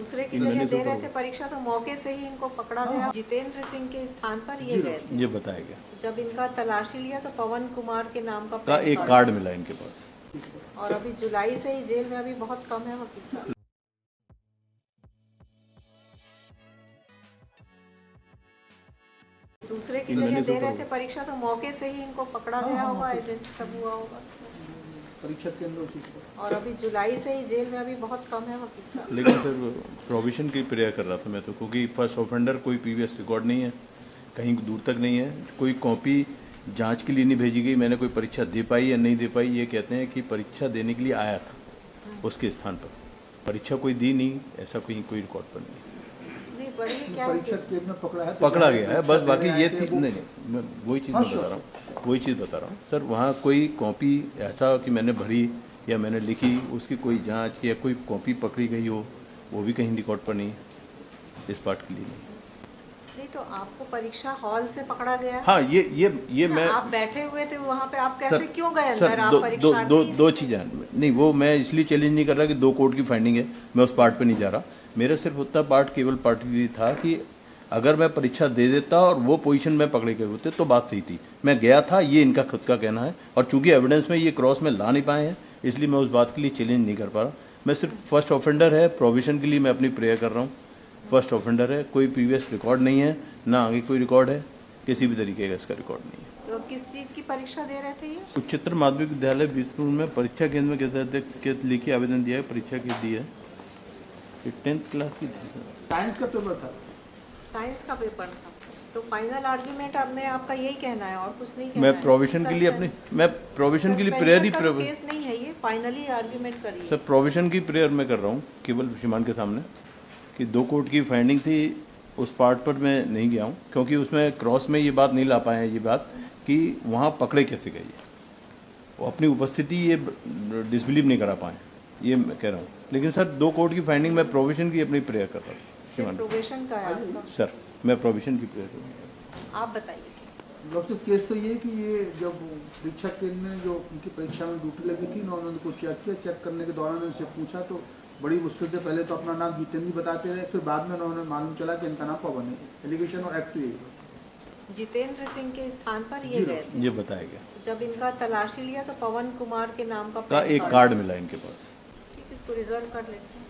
दूसरे की जगह दे रहे थे परीक्षा तो मौके से ही इनको पकड़ा गया। जितेंद्र सिंह के स्थान पर ये गए थे। ये बताया गया। जब इनका तलाशी लिया तो पवन कुमार के नाम का एक कार्ड मिला इनके पास। और अभी जुलाई से ही जेल में अभी बहुत कम है वकील साहब। दूसरे की जगह दे रहे थे परीक्षा तो मौके से ही इनको पकड़ा गया होगा, आइडेंटिटी सब हुआ होगा परीक्षा केंद्र। और अभी जुलाई से ही जेल में अभी बहुत कम है वकील साहब। लेकिन सर प्रोविजन की प्रेयर कर रहा था मैं तो, क्योंकि फर्स्ट ऑफेंडर कोई प्रीवियस रिकॉर्ड नहीं है, कहीं दूर तक नहीं है, कोई कॉपी जांच के लिए नहीं भेजी गई, मैंने कोई परीक्षा दे पाई या नहीं दे पाई। ये कहते हैं कि परीक्षा देने के लिए आया था उसके स्थान पर, परीक्षा कोई दी नहीं, ऐसा कोई रिकॉर्ड पर नहीं। पकड़ा गया है बस, बाकी ये चीज नहीं, मैं वही चीज़ बता रहा हूँ सर। वहाँ कोई कॉपी ऐसा कि मैंने भरी या मैंने लिखी, उसकी कोई जांच या कोई कॉपी पकड़ी गई हो, वो भी कहीं रिकॉर्ड पर नहीं, इस पार्ट के लिए नहीं। तो आपको परीक्षा हॉल से पकड़ा गया? हाँ, ये मैं, आप बैठे हुए थे वहाँ पे, आप कैसे क्यों गए अंदर? आप परीक्षार्थी दो चीजें नहीं, वो मैं इसलिए चैलेंज नहीं कर रहा कि 2 कोर्ट की फाइंडिंग है, मैं उस पार्ट पे नहीं जा रहा। मेरा सिर्फ उतना पार्ट केवल पार्ट ये था कि अगर मैं परीक्षा दे देता और वो पोजीशन में पकड़े गए होते तो बात सही थी। मैं गया था, ये इनका खुद का कहना है, और चूंकि एविडेंस में ये क्रॉस में ला नहीं पाए हैं, इसलिए मैं उस बात के लिए चैलेंज नहीं कर पा रहा। मैं सिर्फ फर्स्ट ऑफेंडर है, प्रोविजन के लिए मैं अपनी प्रेयर कर रहा हूँ। फर्स्ट ऑफेंडर है, कोई प्रीवियस रिकॉर्ड नहीं है, ना आगे कोई रिकॉर्ड है, किसी भी तरीके का इसका रिकॉर्ड नहीं है। तो किस चीज़ की परीक्षा दे रहे थे ये? उच्चतर माध्यमिक विद्यालय बीसपुर में परीक्षा केंद्र के लिखित आवेदन दिया है, परीक्षा की दी है, 10th क्लास की थी। साइंस का पेपर था। साइंस का पेपर था, तो फाइनल आर्गुमेंट अब में आपका यही कहना है और कुछ नहीं कहना मैं है? प्रोविजन के लिए अपनी, मैं प्रोविजन के लिए प्रेयर ही केस नहीं है ये, फाइनली आर्गुमेंट करिए सर। प्रोविजन की प्रेयर मैं कर रहा हूँ केवल श्रीमान के सामने कि 2 कोर्ट की फाइंडिंग थी, उस पार्ट पर मैं नहीं गया हूँ, क्योंकि उसमें क्रॉस में ये बात नहीं ला पाए हैं, ये बात कि वहाँ पकड़े कैसे गए, वो अपनी उपस्थिति ये डिसबिलीव नहीं करा पाए, ये मैं कह रहा हूँ। लेकिन सर 2 कोर्ट की फाइंडिंग में प्रोविजन की अपनी प्रेयर कर रहा हूँ श्रीमान। प्रोविजन का है आपका? सर मैं प्रोविजन की प्रेयर कर रहा हूँ। आप बताइए। डॉक्टर केस तो ये कि ये जब परीक्षा केंद्र में जो उनकी परीक्षा में ड्यूटी लगी थी, उन्होंने उनको चेक किया, चेक करने के दौरान उनसे पूछा तो बड़ी मुश्किल से पहले तो अपना नाम जितेंद्र बताते रहे, फिर बाद में उन्होंने मालूम चला कि इनका नाम पवन है। एलिगेशन और एक्ट यही। जितेंद्र सिंह के स्थान पर ये गए थे। ये बताया गया। जब इनका तलाशी लिया तो पवन कुमार के नाम का एक कार्ड मिला इनके पास। ठीक, इसको रिजर्व कर लेते हैं।